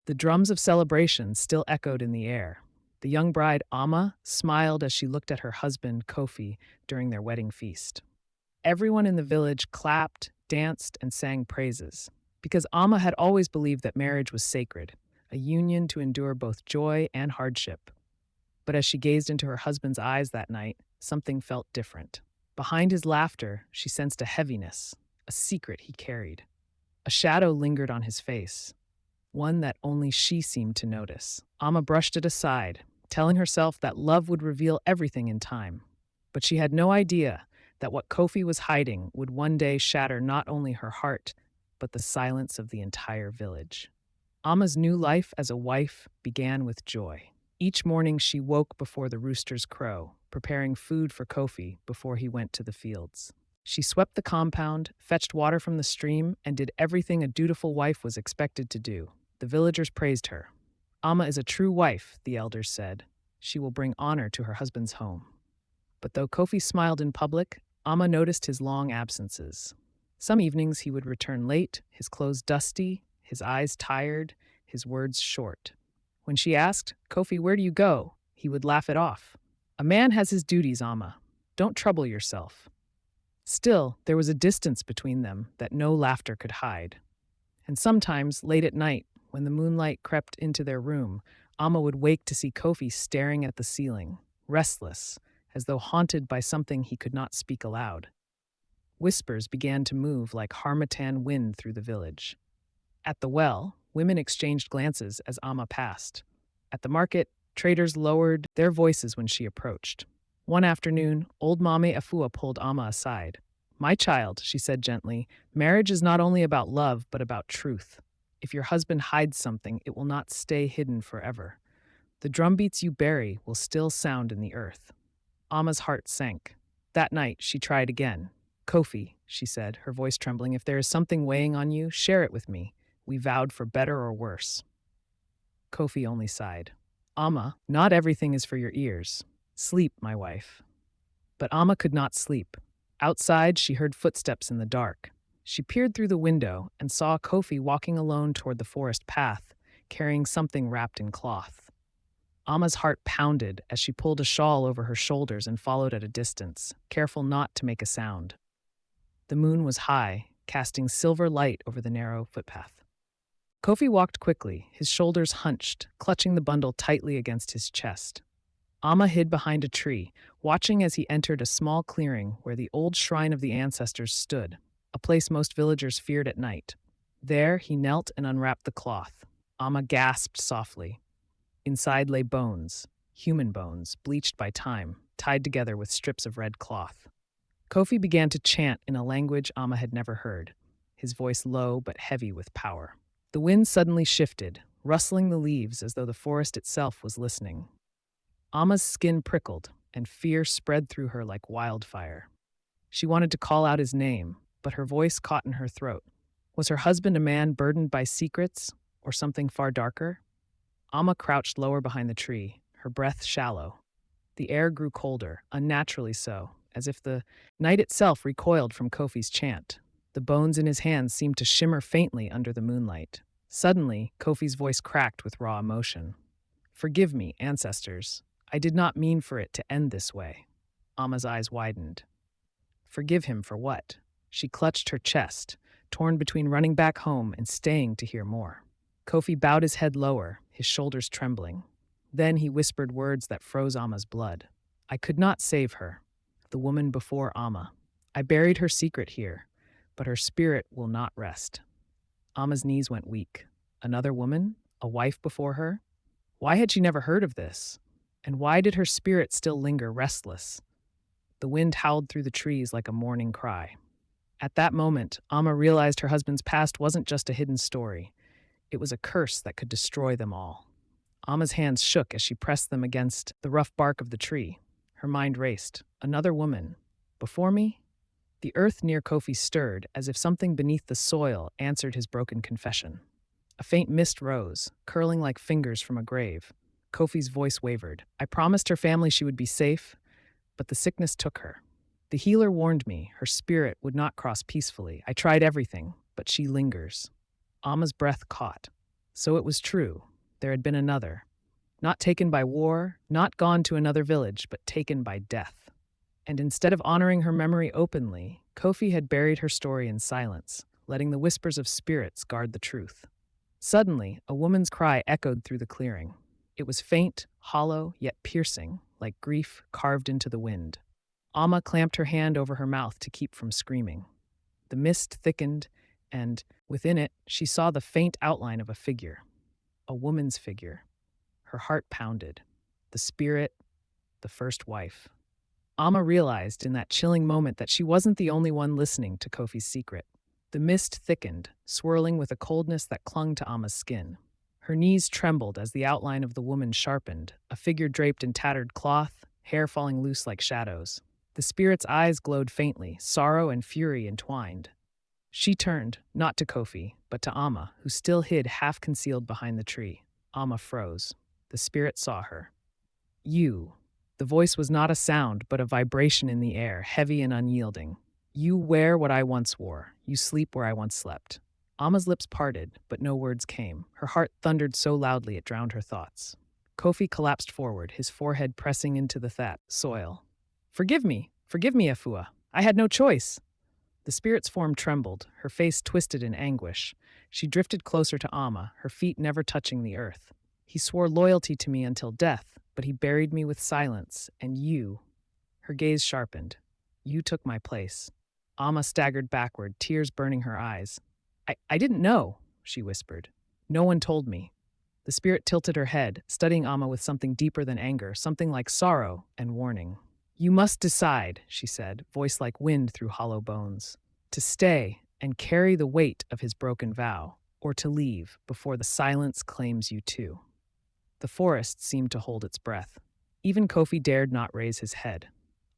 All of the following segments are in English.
The drums of celebration still echoed in the air. The young bride, Amma, smiled as she looked at her husband, Kofi, during their wedding feast. Everyone in the village clapped, danced, and sang praises, because Amma had always believed that marriage was sacred, a union to endure both joy and hardship. But as she gazed into her husband's eyes that night, something felt different. Behind his laughter, she sensed a heaviness, a secret he carried. A shadow lingered on his face, one that only she seemed to notice. Amma brushed it aside, telling herself that love would reveal everything in time. But she had no idea that what Kofi was hiding would one day shatter not only her heart, but the silence of the entire village. Amma's new life as a wife began with joy. Each morning she woke before the rooster's crow, preparing food for Kofi before he went to the fields. She swept the compound, fetched water from the stream, and did everything a dutiful wife was expected to do. The villagers praised her. Amma is a true wife, the elders said. She will bring honor to her husband's home. But though Kofi smiled in public, Amma noticed his long absences. Some evenings he would return late, his clothes dusty, his eyes tired, his words short. When she asked, "Kofi, where do you go?" he would laugh it off. "A man has his duties, Amma. Don't trouble yourself." Still, there was a distance between them that no laughter could hide. And sometimes, late at night, when the moonlight crept into their room, Amma would wake to see Kofi staring at the ceiling, restless, as though haunted by something he could not speak aloud. Whispers began to move like harmattan wind through the village. At the well, women exchanged glances as Amma passed. At the market, traders lowered their voices when she approached. One afternoon, old Mame Afua pulled Amma aside. "My child," she said gently, "marriage is not only about love, but about truth. If your husband hides something, it will not stay hidden forever. The drumbeats you bury will still sound in the earth." Amma's heart sank. That night, she tried again. "Kofi," she said, her voice trembling, "if there is something weighing on you, share it with me. We vowed for better or worse." Kofi only sighed. "Amma, not everything is for your ears. Sleep, my wife." But Amma could not sleep. Outside, she heard footsteps in the dark. She peered through the window and saw Kofi walking alone toward the forest path, carrying something wrapped in cloth. Amma's heart pounded as she pulled a shawl over her shoulders and followed at a distance, careful not to make a sound. The moon was high, casting silver light over the narrow footpath. Kofi walked quickly, his shoulders hunched, clutching the bundle tightly against his chest. Amma hid behind a tree, watching as he entered a small clearing where the old shrine of the ancestors stood, a place most villagers feared at night. There, he knelt and unwrapped the cloth. Amma gasped softly. Inside lay bones, human bones, bleached by time, tied together with strips of red cloth. Kofi began to chant in a language Amma had never heard, his voice low but heavy with power. The wind suddenly shifted, rustling the leaves as though the forest itself was listening. Amma's skin prickled, and fear spread through her like wildfire. She wanted to call out his name, but her voice caught in her throat. Was her husband a man burdened by secrets, or something far darker? Amma crouched lower behind the tree, her breath shallow. The air grew colder, unnaturally so, as if the night itself recoiled from Kofi's chant. The bones in his hands seemed to shimmer faintly under the moonlight. Suddenly, Kofi's voice cracked with raw emotion. "Forgive me, ancestors. I did not mean for it to end this way." Amma's eyes widened. Forgive him for what? She clutched her chest, torn between running back home and staying to hear more. Kofi bowed his head lower, his shoulders trembling. Then he whispered words that froze Amma's blood. "I could not save her, the woman before Amma. I buried her secret here, but her spirit will not rest." Amma's knees went weak. Another woman? A wife before her? Why had she never heard of this? And why did her spirit still linger restless? The wind howled through the trees like a mourning cry. At that moment, Amma realized her husband's past wasn't just a hidden story. It was a curse that could destroy them all. Amma's hands shook as she pressed them against the rough bark of the tree. Her mind raced. Another woman. Before me? The earth near Kofi stirred, as if something beneath the soil answered his broken confession. A faint mist rose, curling like fingers from a grave. Kofi's voice wavered. "I promised her family she would be safe, but the sickness took her. The healer warned me her spirit would not cross peacefully. I tried everything, but she lingers." Amma's breath caught. So it was true. There had been another. Not taken by war, not gone to another village, but taken by death. And instead of honoring her memory openly, Kofi had buried her story in silence, letting the whispers of spirits guard the truth. Suddenly, a woman's cry echoed through the clearing. It was faint, hollow, yet piercing, like grief carved into the wind. Amma clamped her hand over her mouth to keep from screaming. The mist thickened, and, within it, she saw the faint outline of a figure. A woman's figure. Her heart pounded. The spirit, the first wife. Amma realized in that chilling moment that she wasn't the only one listening to Kofi's secret. The mist thickened, swirling with a coldness that clung to Amma's skin. Her knees trembled as the outline of the woman sharpened, a figure draped in tattered cloth, hair falling loose like shadows. The spirit's eyes glowed faintly, sorrow and fury entwined. She turned, not to Kofi, but to Amma, who still hid half-concealed behind the tree. Amma froze. The spirit saw her. You. The voice was not a sound, but a vibration in the air, heavy and unyielding. You wear what I once wore. You sleep where I once slept. Amma's lips parted, but no words came. Her heart thundered so loudly it drowned her thoughts. Kofi collapsed forward, his forehead pressing into the soil. Forgive me, Afua. I had no choice. The spirit's form trembled, her face twisted in anguish. She drifted closer to Amma, her feet never touching the earth. He swore loyalty to me until death, but he buried me with silence, and you. Her gaze sharpened. You took my place. Amma staggered backward, tears burning her eyes. I didn't know, she whispered. No one told me. The spirit tilted her head, studying Amma with something deeper than anger, something like sorrow and warning. You must decide, she said, voice like wind through hollow bones, to stay and carry the weight of his broken vow, or to leave before the silence claims you too. The forest seemed to hold its breath. Even Kofi dared not raise his head.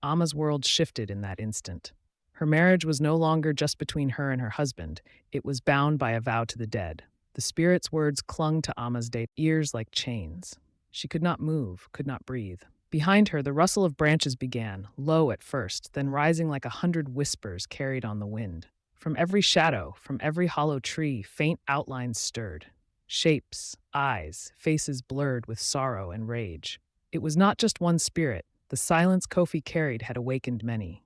Amma's world shifted in that instant. Her marriage was no longer just between her and her husband. It was bound by a vow to the dead. The spirit's words clung to Amma's ears like chains. She could not move, could not breathe. Behind her, the rustle of branches began, low at first, then rising like 100 whispers carried on the wind. From every shadow, from every hollow tree, faint outlines stirred. Shapes, eyes, faces blurred with sorrow and rage. It was not just one spirit. The silence Kofi carried had awakened many.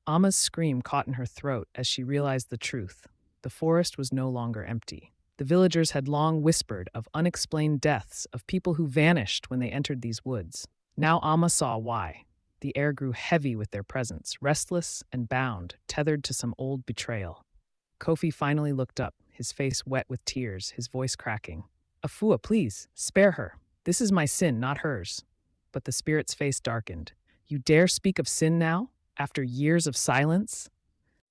Amma's scream caught in her throat as she realized the truth. The forest was no longer empty. The villagers had long whispered of unexplained deaths, of people who vanished when they entered these woods. Now Amma saw why. The air grew heavy with their presence, restless and bound, tethered to some old betrayal. Kofi finally looked up, his face wet with tears, his voice cracking. Afua, please, spare her. This is my sin, not hers. But the spirit's face darkened. You dare speak of sin now, after years of silence?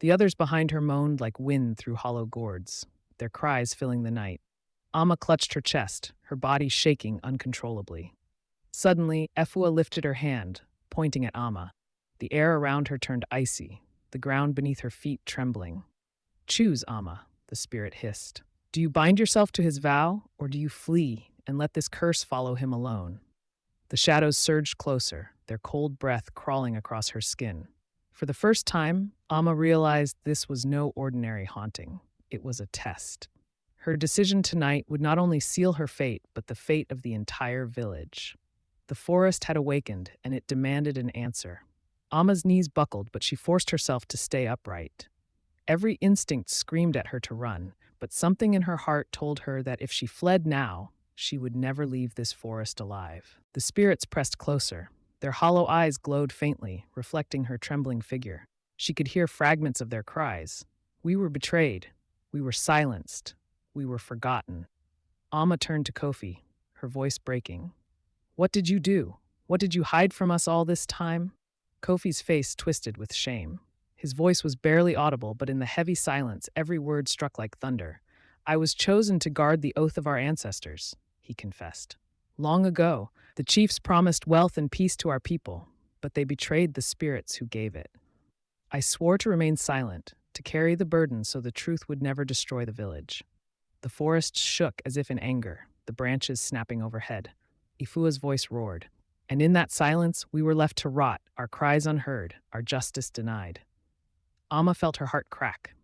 The others behind her moaned like wind through hollow gourds, their cries filling the night. Amma clutched her chest, her body shaking uncontrollably. Suddenly, Efua lifted her hand, pointing at Amma. The air around her turned icy, the ground beneath her feet trembling. Choose, Amma, the spirit hissed. Do you bind yourself to his vow, or do you flee and let this curse follow him alone? The shadows surged closer, their cold breath crawling across her skin. For the first time, Amma realized this was no ordinary haunting. It was a test. Her decision tonight would not only seal her fate, but the fate of the entire village. The forest had awakened, and it demanded an answer. Amma's knees buckled, but she forced herself to stay upright. Every instinct screamed at her to run, but something in her heart told her that if she fled now, she would never leave this forest alive. The spirits pressed closer. Their hollow eyes glowed faintly, reflecting her trembling figure. She could hear fragments of their cries. We were betrayed. We were silenced. We were forgotten. Amma turned to Kofi, her voice breaking. What did you do? What did you hide from us all this time? Kofi's face twisted with shame. His voice was barely audible, but in the heavy silence, every word struck like thunder. I was chosen to guard the oath of our ancestors, he confessed. Long ago, the chiefs promised wealth and peace to our people, but they betrayed the spirits who gave it. I swore to remain silent, to carry the burden so the truth would never destroy the village. The forest shook as if in anger, the branches snapping overhead. Ifua's voice roared. And in that silence, we were left to rot, our cries unheard, our justice denied. Amma felt her heart crack.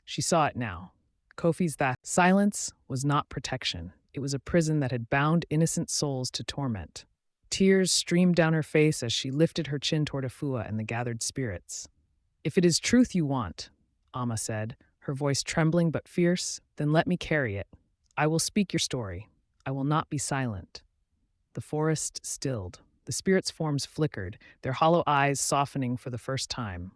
She saw it now. Kofi's that silence was not protection. It was a prison that had bound innocent souls to torment. Tears streamed down her face as she lifted her chin toward Afua and the gathered spirits. "If it is truth you want," Amma said, her voice trembling but fierce, "then let me carry it. I will speak your story. I will not be silent." The forest stilled. The spirits' forms flickered, their hollow eyes softening for the first time.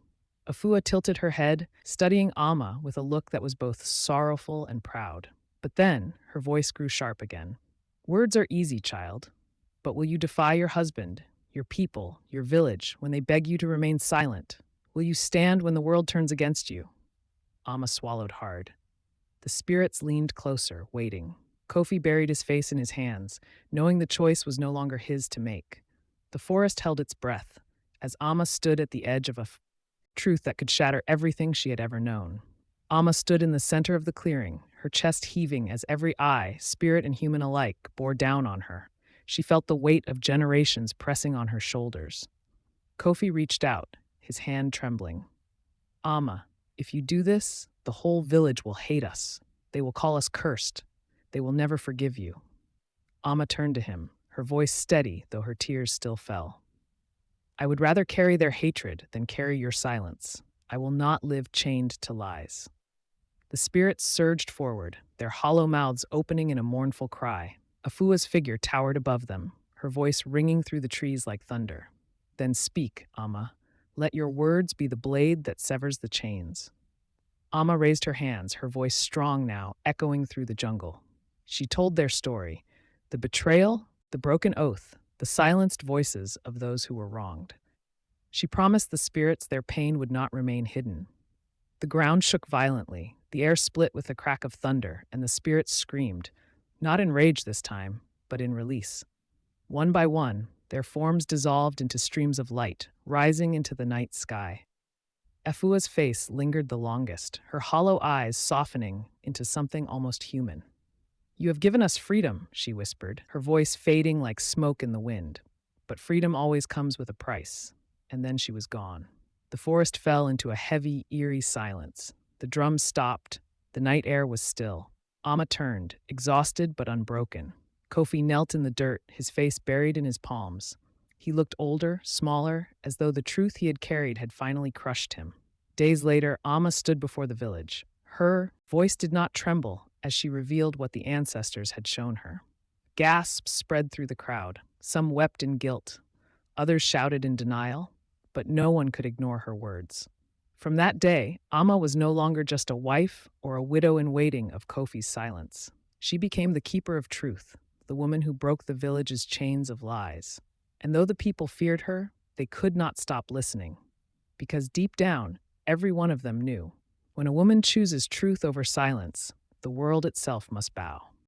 Afua tilted her head, studying Amma with a look that was both sorrowful and proud. But then her voice grew sharp again. "Words are easy, child. But will you defy your husband, your people, your village, when they beg you to remain silent? Will you stand when the world turns against you?" Amma swallowed hard. The spirits leaned closer, waiting. Kofi buried his face in his hands, knowing the choice was no longer his to make. The forest held its breath, as Amma stood at the edge of a truth that could shatter everything she had ever known. Amma stood in the center of the clearing, her chest heaving as every eye, spirit and human alike, bore down on her. She felt the weight of generations pressing on her shoulders. Kofi reached out, his hand trembling. "Amma, if you do this, the whole village will hate us. They will call us cursed. They will never forgive you." Amma turned to him, her voice steady, though her tears still fell. "I would rather carry their hatred than carry your silence. I will not live chained to lies." The spirits surged forward, their hollow mouths opening in a mournful cry. Afua's figure towered above them, her voice ringing through the trees like thunder. "Then speak, Amma. Let your words be the blade that severs the chains." Amma raised her hands, her voice strong now, echoing through the jungle. She told their story, the betrayal, the broken oath, the silenced voices of those who were wronged. She promised the spirits their pain would not remain hidden. The ground shook violently, the air split with the crack of thunder, and the spirits screamed, not in rage this time, but in release. One by one, their forms dissolved into streams of light, rising into the night sky. Afua's face lingered the longest, her hollow eyes softening into something almost human. "You have given us freedom," she whispered, her voice fading like smoke in the wind. "But freedom always comes with a price." And then she was gone. The forest fell into a heavy, eerie silence. The drums stopped. The night air was still. Amma turned, exhausted but unbroken. Kofi knelt in the dirt, his face buried in his palms. He looked older, smaller, as though the truth he had carried had finally crushed him. Days later, Amma stood before the village. Her voice did not tremble as she revealed what the ancestors had shown her. Gasps spread through the crowd. Some wept in guilt. Others shouted in denial. But no one could ignore her words. From that day, Amma was no longer just a wife or a widow in waiting of Kofi's silence. She became the keeper of truth, the woman who broke the village's chains of lies. And though the people feared her, they could not stop listening. Because deep down, every one of them knew, when a woman chooses truth over silence, the world itself must bow.